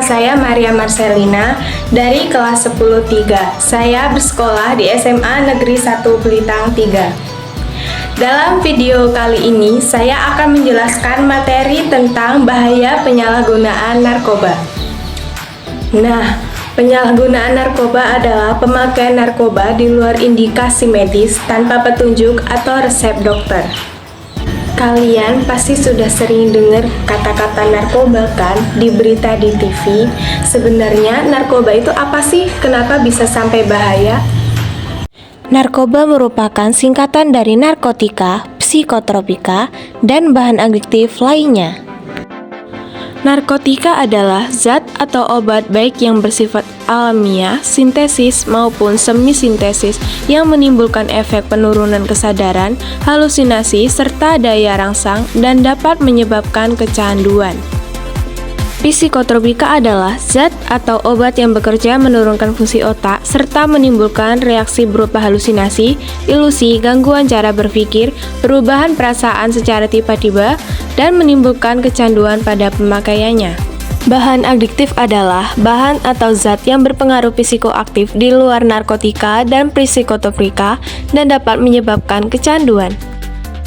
saya Maria Marcelina dari kelas 10-3. Saya bersekolah di SMA Negeri 1 Belitang 3. Dalam video kali ini, saya akan menjelaskan materi tentang bahaya penyalahgunaan narkoba. Nah, penyalahgunaan narkoba adalah pemakaian narkoba di luar indikasi medis tanpa petunjuk atau resep dokter. Kalian pasti sudah sering dengar kata-kata narkoba kan di berita di TV. Sebenarnya narkoba itu apa sih? Kenapa bisa sampai bahaya? Narkoba merupakan singkatan dari narkotika, psikotropika, dan bahan adiktif lainnya. Narkotika adalah zat atau obat baik yang bersifat alamiah, sintesis maupun semi-sintesis yang menimbulkan efek penurunan kesadaran, halusinasi, serta daya rangsang dan dapat menyebabkan kecanduan. Psikotropika adalah zat atau obat yang bekerja menurunkan fungsi otak serta menimbulkan reaksi berupa halusinasi, ilusi, gangguan cara berpikir, perubahan perasaan secara tiba-tiba, dan menimbulkan kecanduan pada pemakaiannya. Bahan adiktif adalah bahan atau zat yang berpengaruh psikoaktif di luar narkotika dan psikotropika dan dapat menyebabkan kecanduan.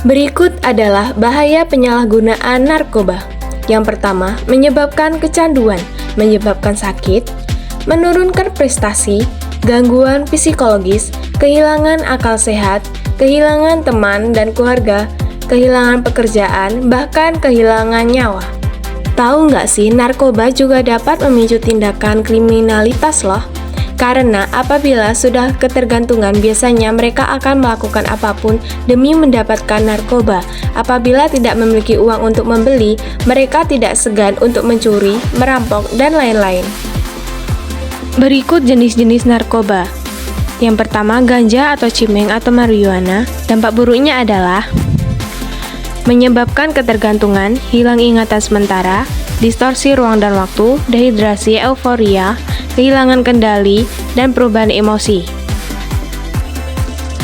Berikut adalah bahaya penyalahgunaan narkoba. Yang pertama, menyebabkan kecanduan, menyebabkan sakit, menurunkan prestasi, gangguan psikologis, kehilangan akal sehat, kehilangan teman dan keluarga, kehilangan pekerjaan, bahkan kehilangan nyawa. Tahu nggak sih, narkoba juga dapat memicu tindakan kriminalitas loh. Karena apabila sudah ketergantungan, biasanya mereka akan melakukan apapun demi mendapatkan narkoba. Apabila tidak memiliki uang untuk membeli, mereka tidak segan untuk mencuri, merampok, dan lain-lain. Berikut jenis-jenis narkoba. Yang pertama, ganja atau cimeng atau marijuana. Dampak buruknya adalah menyebabkan ketergantungan, hilang ingatan sementara, distorsi ruang dan waktu, dehidrasi, euforia, kehilangan kendali, dan perubahan emosi.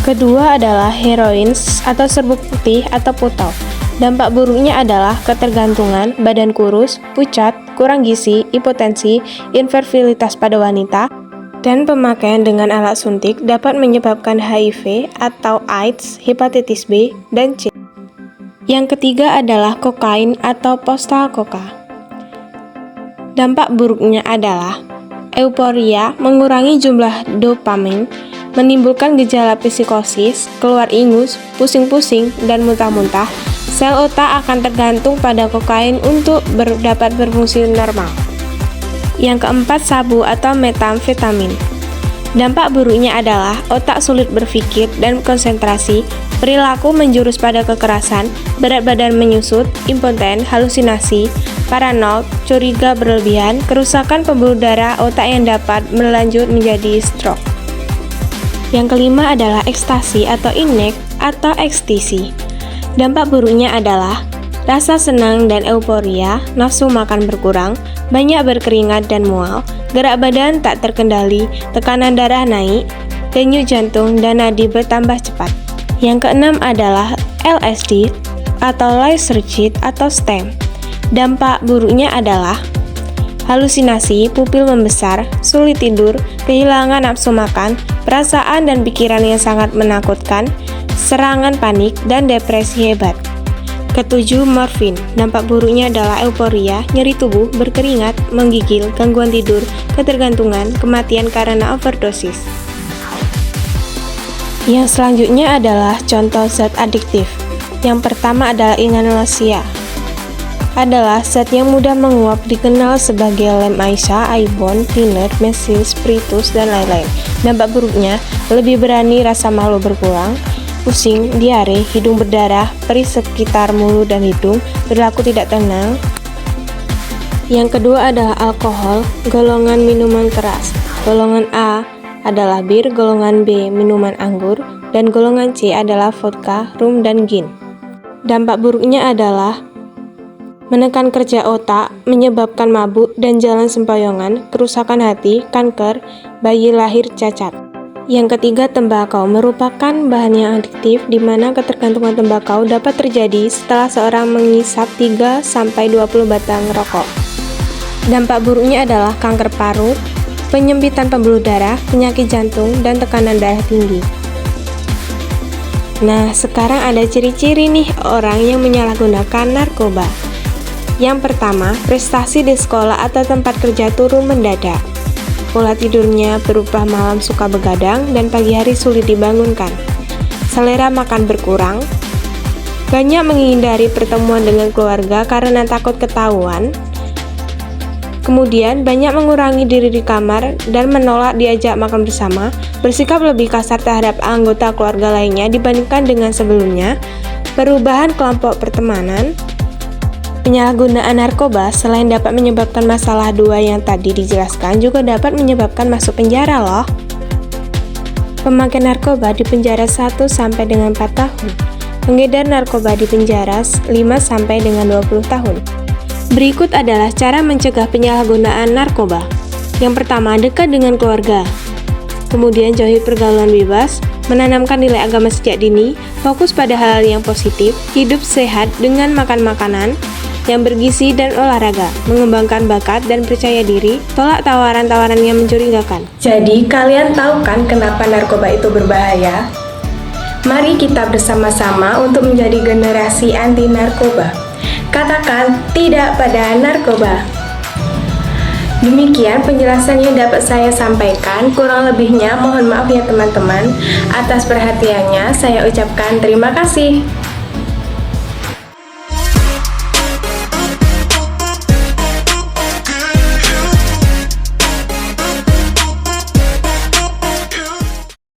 Kedua adalah heroin atau serbuk putih atau putau. Dampak buruknya adalah ketergantungan, badan kurus, pucat, kurang gizi, hipotensi, infertilitas pada wanita, dan pemakaian dengan alat suntik dapat menyebabkan HIV atau AIDS, hepatitis B, dan C. Yang ketiga adalah kokain atau postal koka. Dampak buruknya adalah euforia, mengurangi jumlah dopamin, menimbulkan gejala psikosis, keluar ingus, pusing-pusing, dan muntah-muntah. Sel otak akan tergantung pada kokain untuk dapat berfungsi normal. Yang keempat, sabu atau metamfetamin. Dampak buruknya adalah otak sulit berpikir dan konsentrasi, perilaku menjurus pada kekerasan, berat badan menyusut, impoten, halusinasi, paranoid, curiga berlebihan, kerusakan pembuluh darah otak yang dapat berlanjut menjadi stroke. Yang kelima adalah ekstasi atau inek atau ekstasi. Dampak buruknya adalah rasa senang dan euforia, nafsu makan berkurang, banyak berkeringat dan mual, gerak badan tak terkendali, tekanan darah naik, denyut jantung dan nadi bertambah cepat. Yang keenam adalah LSD atau lysergide atau STEM. Dampak buruknya adalah halusinasi, pupil membesar, sulit tidur, kehilangan nafsu makan, perasaan dan pikiran yang sangat menakutkan, serangan panik, dan depresi hebat. Ketujuh, morfin. Dampak buruknya adalah euforia, nyeri tubuh, berkeringat, menggigil, gangguan tidur, ketergantungan, kematian karena overdosis. Yang selanjutnya adalah contoh zat adiktif. Yang pertama adalah inhalasia. Adalah zat yang mudah menguap, dikenal sebagai lem Aisha, Aibon, thinner, mesil, spiritus, dan lain-lain. Dampak buruknya, lebih berani, rasa malu berkurang, pusing, diare, hidung berdarah, perih sekitar mulut dan hidung, berlaku tidak tenang. Yang kedua adalah alkohol, golongan minuman keras. Golongan A adalah bir, golongan B minuman anggur, dan golongan C adalah vodka, rum, dan gin. Dampak buruknya adalah menekan kerja otak, menyebabkan mabuk dan jalan sempoyongan, kerusakan hati, kanker, bayi lahir cacat. Yang ketiga, tembakau merupakan bahan yang adiktif di mana ketergantungan tembakau dapat terjadi setelah seorang mengisap 3-20 batang rokok. Dampak buruknya adalah kanker paru, penyempitan pembuluh darah, penyakit jantung, dan tekanan darah tinggi. Nah, sekarang ada ciri-ciri nih orang yang menyalahgunakan narkoba. Yang pertama, prestasi di sekolah atau tempat kerja turun mendadak. Pola tidurnya berubah, malam suka begadang dan pagi hari sulit dibangunkan. Selera makan berkurang. Banyak menghindari pertemuan dengan keluarga karena takut ketahuan. Kemudian banyak mengurangi diri di kamar dan menolak diajak makan bersama, bersikap lebih kasar terhadap anggota keluarga lainnya dibandingkan dengan sebelumnya, perubahan kelompok pertemanan. Penyalahgunaan narkoba selain dapat menyebabkan masalah dua yang tadi dijelaskan, juga dapat menyebabkan masuk penjara loh. Pemakai narkoba dipenjara 1 sampai dengan 4 tahun. Pengedar narkoba dipenjara 5 sampai dengan 20 tahun. Berikut adalah cara mencegah penyalahgunaan narkoba. Yang pertama, dekat dengan keluarga. Kemudian jauhi pergaulan bebas, menanamkan nilai agama sejak dini, fokus pada hal yang positif, hidup sehat dengan makan makanan yang bergizi dan olahraga, mengembangkan bakat dan percaya diri, tolak tawaran-tawaran yang mencurigakan. Jadi, kalian tahu kan kenapa narkoba itu berbahaya? Mari kita bersama-sama untuk menjadi generasi anti narkoba. Katakan tidak pada narkoba. Demikian penjelasan yang dapat saya sampaikan. Kurang lebihnya mohon maaf ya teman-teman. Atas perhatiannya saya ucapkan terima kasih.